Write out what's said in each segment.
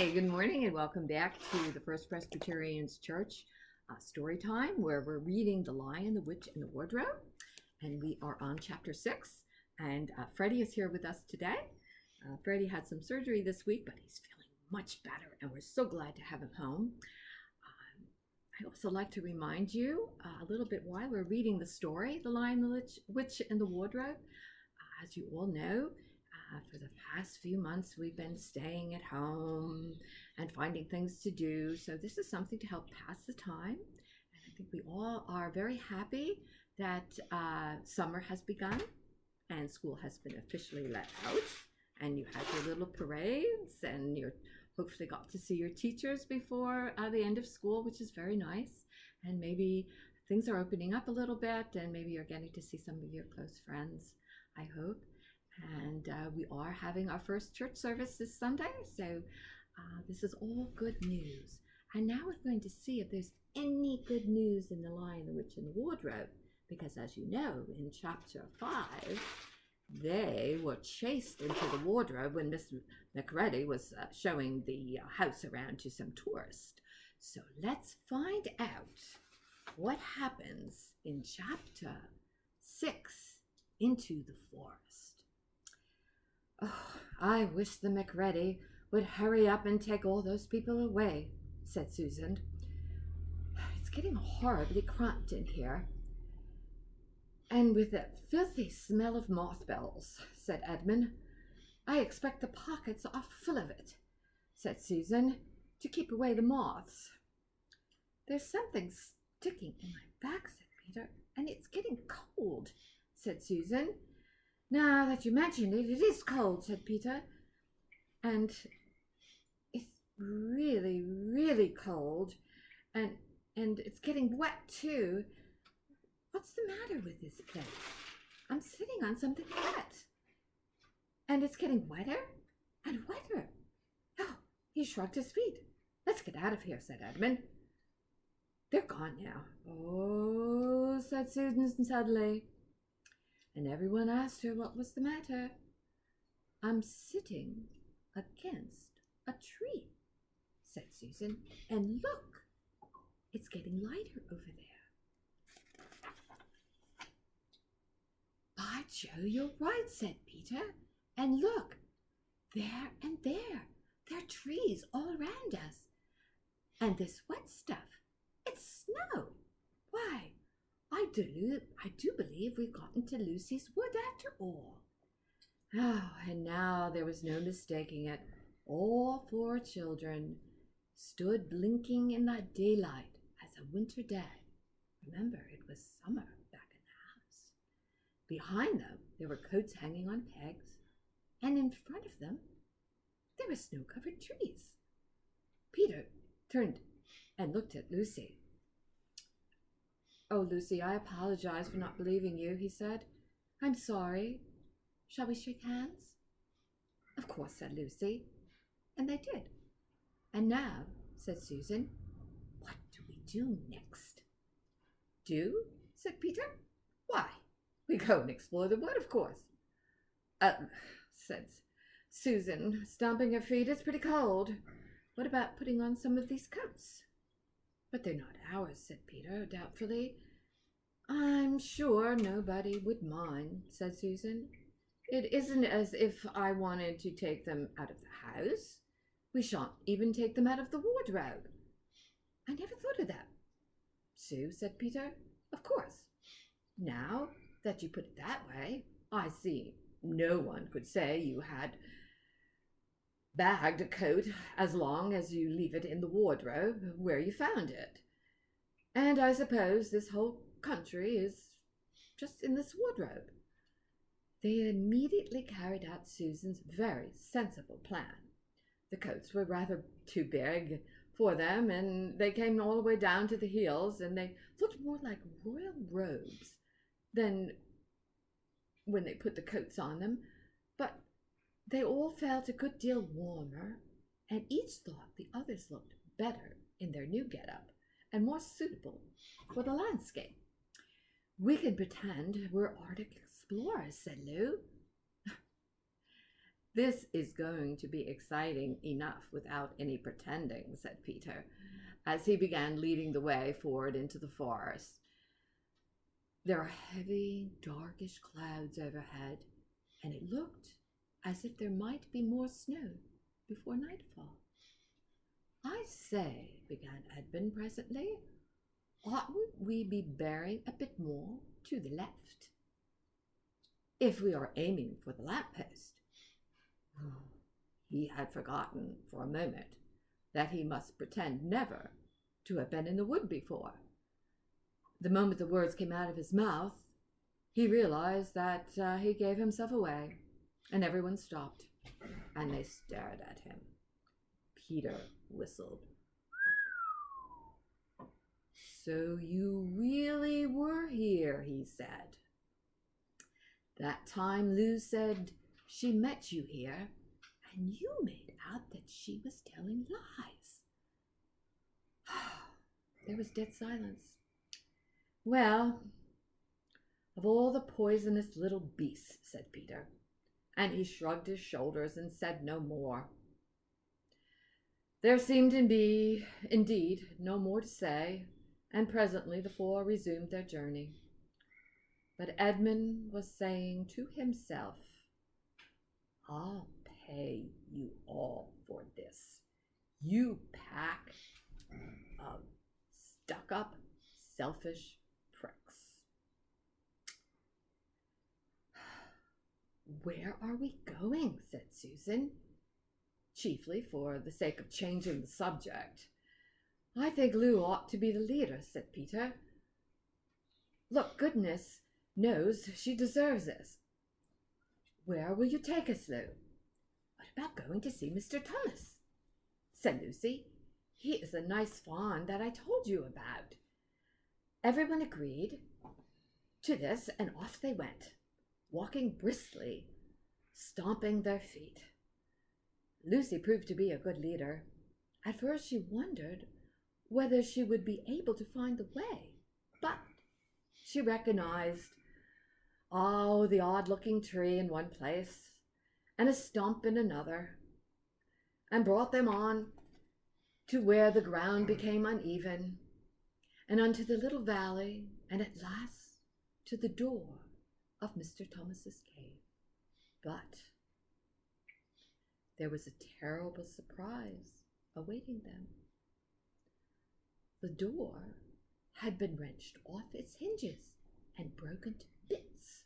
Hi, good morning, and welcome back to the First Presbyterian's Church story time, where we're reading The Lion, the Witch, and the Wardrobe. And we are on chapter 6. And Freddie is here with us today. Freddie had some surgery this week, but he's feeling much better, and we're so glad to have him home. I also like to remind you a little bit why we're reading the story, The Lion, the Witch, and the Wardrobe. As you all know, for the past few months, we've been staying at home and finding things to do. So this is something to help pass the time. And I think we all are very happy that summer has begun and school has been officially let out. And you had your little parades, and you hopefully got to see your teachers before the end of school, which is very nice. And maybe things are opening up a little bit, and maybe you're getting to see some of your close friends, I hope. And we are having our first church service this Sunday, so this is all good news. And now we're going to see if there's any good news in The Lion, the Witch, and the Wardrobe, because as you know, in chapter 5, they were chased into the wardrobe when Miss McReady was showing the house around to some tourists. So let's find out what happens in chapter 6, Into the Forest. Oh, I wish the McReady would hurry up and take all those people away, said Susan. It's getting horribly cramped in here. And with that filthy smell of mothballs, said Edmund. I expect the pockets are full of it, said Susan, to keep away the moths. There's something sticking in my back, said Peter, and it's getting cold, said Susan. Now that you mention it, it is cold, said Peter. And it's really, really cold. And it's getting wet, too. What's the matter with this place? I'm sitting on something wet. And it's getting wetter and wetter. Oh, he shrugged his feet. Let's get out of here, said Edmund. They're gone now. Oh, said Susan suddenly. And everyone asked her what was the matter. I'm sitting against a tree, said Susan. And look, it's getting lighter over there. By Joe, you're right, said Peter. And look, there and there are trees all around us. And this wet stuff, it's snow. Why, I do believe we've gotten to Lucy's wood after all. Oh, and now there was no mistaking it. All 4 children stood blinking in the daylight as a winter day. Remember, it was summer back in the house. Behind them, there were coats hanging on pegs, and in front of them, there were snow-covered trees. Peter turned and looked at Lucy. Oh, Lucy, I apologize for not believing you, he said. I'm sorry. Shall we shake hands? Of course, said Lucy. And they did. And now, said Susan, what do we do next? Do? Said Peter. Why, we go and explore the wood, of course. Said Susan, stomping her feet. It's pretty cold. What about putting on some of these coats? But they're not ours, said Peter doubtfully. I'm sure nobody would mind, said Susan. It isn't as if I wanted to take them out of the house. We shan't even take them out of the wardrobe. I never thought of that. Sue, said Peter. Of course. Now that you put it that way, I see no one could say you had bagged a coat as long as you leave it in the wardrobe where you found it. And I suppose this whole country is just in this wardrobe. They immediately carried out Susan's very sensible plan. The coats were rather too big for them, and they came all the way down to the heels, and they looked more like royal robes than when they put the coats on them. But they all felt a good deal warmer, and each thought the others looked better in their new get-up and more suitable for the landscape. We can pretend we're Arctic explorers, said Lou. This is going to be exciting enough without any pretending, said Peter, as he began leading the way forward into the forest. There are heavy, darkish clouds overhead, and it looked as if there might be more snow before nightfall. I say, began Edmund presently, oughtn't we be bearing a bit more to the left? If we are aiming for the lamp-post. He had forgotten for a moment that he must pretend never to have been in the wood before. The moment the words came out of his mouth, he realized that he gave himself away, and everyone stopped, and they stared at him. Peter whistled. So you really were here, he said. That time Lou said she met you here, and you made out that she was telling lies. There was dead silence. Well, of all the poisonous little beasts, said Peter, and he shrugged his shoulders and said no more. There seemed to be, indeed, no more to say, and presently the four resumed their journey. But Edmund was saying to himself, I'll pay you all for this. You pack of stuck-up, selfish pricks. Where are we going? Said Susan, chiefly for the sake of changing the subject. I think Lou ought to be the leader, said Peter. Look, goodness knows she deserves this. Where will you take us, Lou? What about going to see Mr. Thomas? Said Lucy. He is a nice fawn that I told you about. Everyone agreed to this, and off they went, walking briskly, stomping their feet. Lucy proved to be a good leader. At first she wondered whether she would be able to find the way, but she recognized, the odd-looking tree in one place and a stump in another, and brought them on to where the ground became uneven, and unto the little valley, and at last to the door of Mr. Thomas's cave. But there was a terrible surprise awaiting them. The door had been wrenched off its hinges and broken to bits.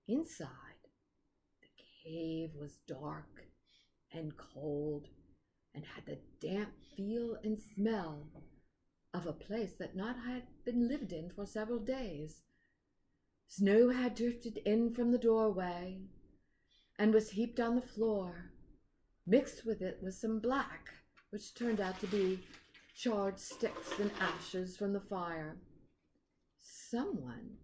Inside, the cave was dark and cold, and had the damp feel and smell of a place that not had been lived in for several days. Snow had drifted in from the doorway and was heaped on the floor. Mixed with it was some black, which turned out to be charred sticks and ashes from the fire. Someone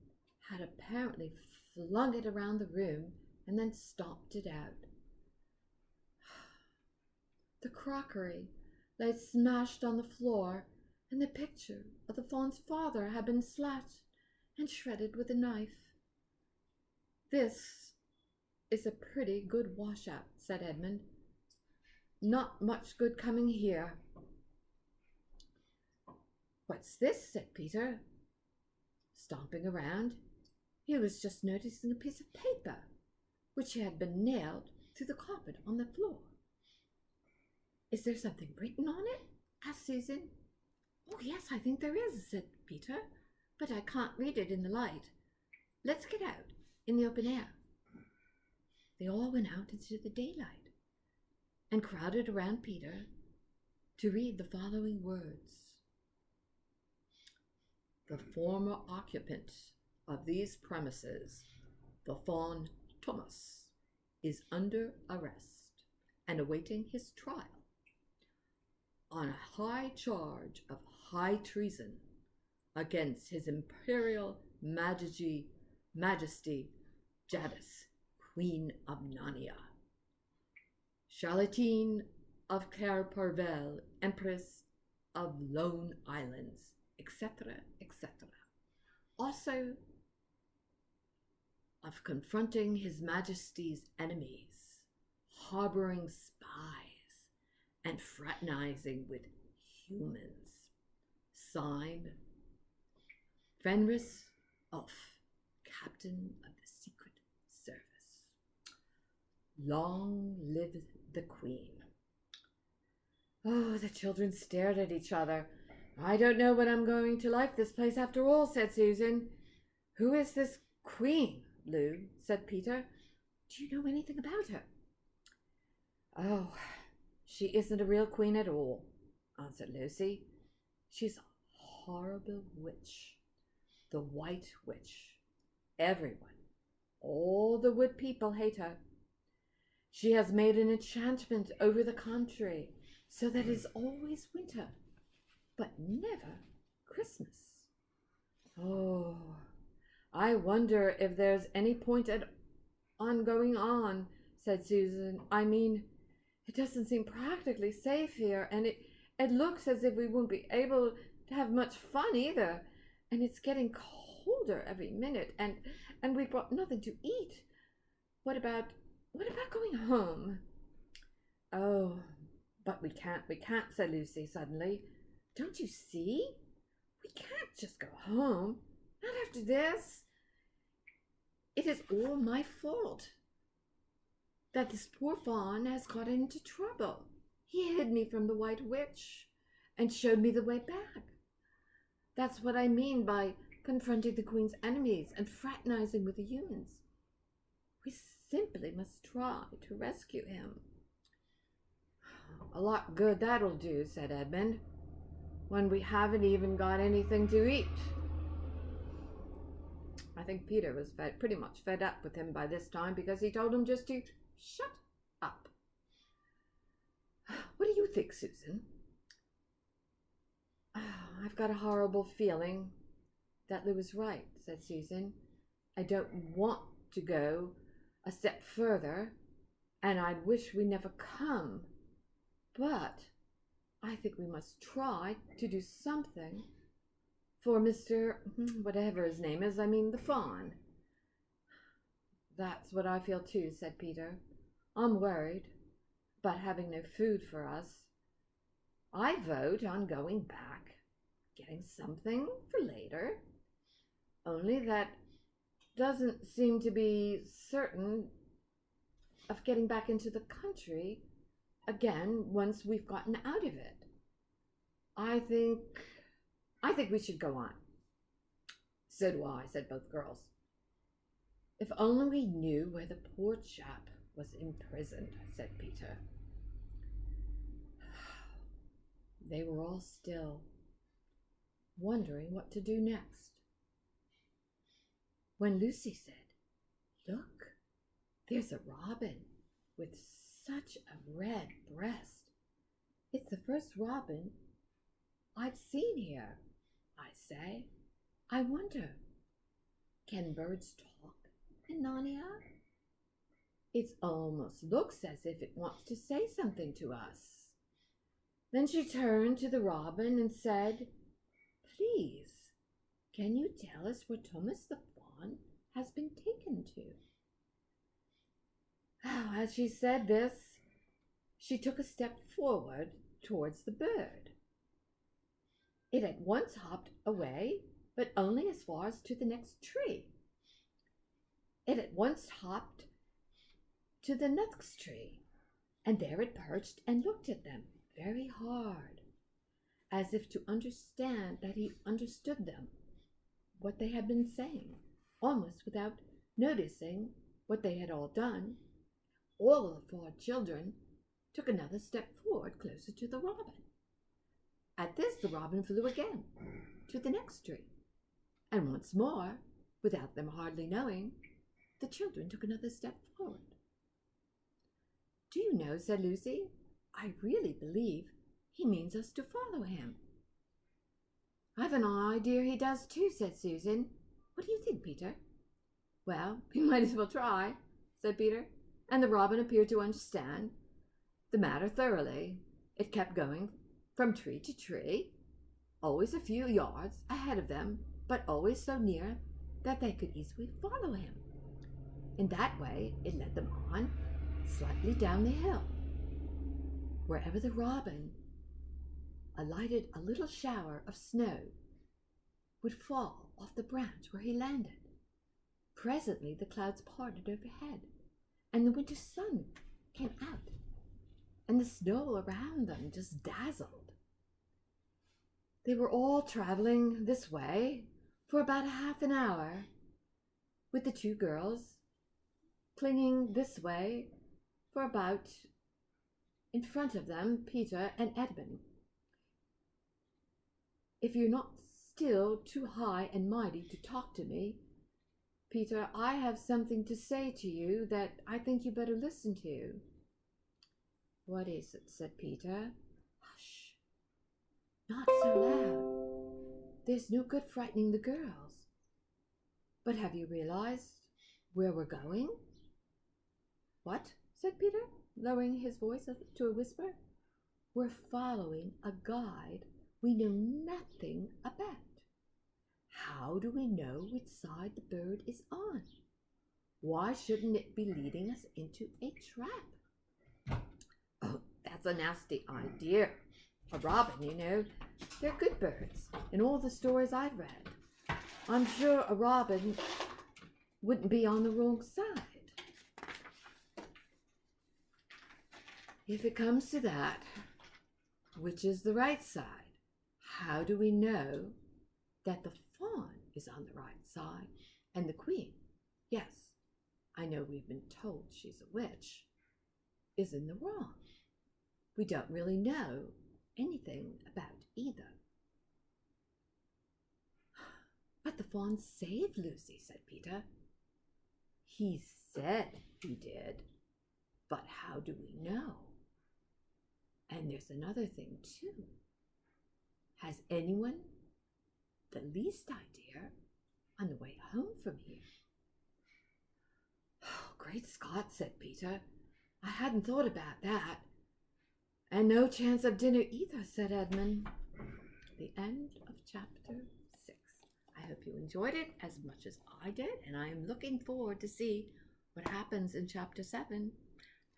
had apparently flung it around the room and then stomped it out. The crockery lay smashed on the floor, and the picture of the fawn's father had been slashed and shredded with a knife. This is a pretty good washout, said Edmund. Not much good coming here. What's this? Said Peter, stomping around. He was just noticing a piece of paper which had been nailed through the carpet on the floor. Is there something written on it? Asked Susan. Oh, yes, I think there is, said Peter, but I can't read it in the light. Let's get out in the open air. They all went out into the daylight and crowded around Peter to read the following words. The former occupant of these premises, the Fawn Thomas, is under arrest and awaiting his trial on a high charge of high treason against His Imperial Majesty Jadis, Queen of Narnia, Charlatine of Caerparvel, Empress of Lone Islands, etc., etc. Also of confronting His Majesty's enemies, harboring spies and fraternizing with humans. Signed, Fenris Ulf, Captain of the Secret Service. Long live the Queen. Oh, the children stared at each other. I don't know what I'm going to like this place after all, said Susan. Who is this Queen, Lou? Said Peter. Do you know anything about her? Oh, she isn't a real queen at all, answered Lucy. She's a horrible witch. The White Witch. Everyone, all the wood people hate her. She has made an enchantment over the country so that it is always winter, but never Christmas. Oh, I wonder if there's any point on going on, said Susan. I mean, it doesn't seem practically safe here, and it looks as if we won't be able to have much fun either. And it's getting colder every minute, and we've brought nothing to eat. What about going home? Oh, but we can't, said Lucy suddenly. Don't you see? We can't just go home. Not after this. It is all my fault that this poor fawn has got into trouble. He hid me from the White Witch and showed me the way back. That's what I mean by confronting the Queen's enemies and fraternizing with the humans. We simply must try to rescue him. A lot good that'll do, said Edmund, when we haven't even got anything to eat. I think Peter was pretty much fed up with him by this time, because he told him just to shut up. What do you think, Susan? I've got a horrible feeling that Lou was right, said Susan. I don't want to go a step further, and I'd wish we never come. But I think we must try to do something for Mr. whatever his name is, the fawn. That's what I feel too, said Peter. I'm worried about having no food for us. I vote on going back, getting something for later. Only that doesn't seem to be certain of getting back into the country again once we've gotten out of it. I think we should go on. So do I, said both girls. If only we knew where the poor chap was imprisoned, said Peter. They were all still, wondering what to do next, when Lucy said, Look, there's a robin with such a red breast. It's the first robin I've seen here. I say, I wonder, can birds talk in Narnia? It almost looks as if it wants to say something to us. Then she turned to the robin and said, Please, can you tell us where Thomas the Fawn has been taken to? As she said this, she took a step forward towards the bird. It at once hopped away, but only as far as to the next tree. It at once hopped to the next tree, and there it perched and looked at them very hard, as if to understand that he understood them, what they had been saying, almost without noticing what they had all done. All of the 4 children took another step forward closer to the robin. At this, the robin flew again to the next tree, and once more, without them hardly knowing, the children took another step forward. Do you know, said Lucy, I really believe he means us to follow him. I've an idea he does too, said Susan. What do you think, Peter? Well, we might as well try, said Peter, and the robin appeared to understand the matter thoroughly. It kept going from tree to tree, always a few yards ahead of them, but always so near that they could easily follow him. In that way, it led them on slightly down the hill, wherever the robin alighted, a little shower of snow would fall off the branch where he landed. Presently the clouds parted overhead, and the winter sun came out, and the snow around them just dazzled. They were all traveling this way for about a half an hour, with the two girls clinging this way for about, in front of them, Peter and Edmund. If you're not still too high and mighty to talk to me, Peter, I have something to say to you that I think you better listen to. What is it? Said Peter. Hush, not so loud. There's no good frightening the girls. But have you realized where we're going? What? Said Peter, lowering his voice to a whisper. We're following a guide we know nothing about. How do we know which side the bird is on? Why shouldn't it be leading us into a trap? Oh, that's a nasty idea. A robin, you know, they're good birds in all the stories I've read. I'm sure a robin wouldn't be on the wrong side. If it comes to that, which is the right side? How do we know that the fawn is on the right side and the queen, yes, I know we've been told she's a witch, is in the wrong? We don't really know anything about either. But the fawn saved Lucy, said Peter. He said he did, but how do we know? And there's another thing too. Has anyone the least idea on the way home from here? Oh, great Scott, said Peter. I hadn't thought about that. And no chance of dinner either, said Edmund. The end of chapter 6. I hope you enjoyed it as much as I did, and I am looking forward to see what happens in chapter 7.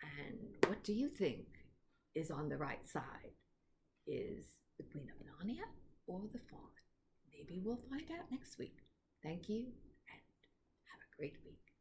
And what do you think is on the right side? Is the Queen of Narnia or the fawn? Maybe we'll find out next week. Thank you, and have a great week.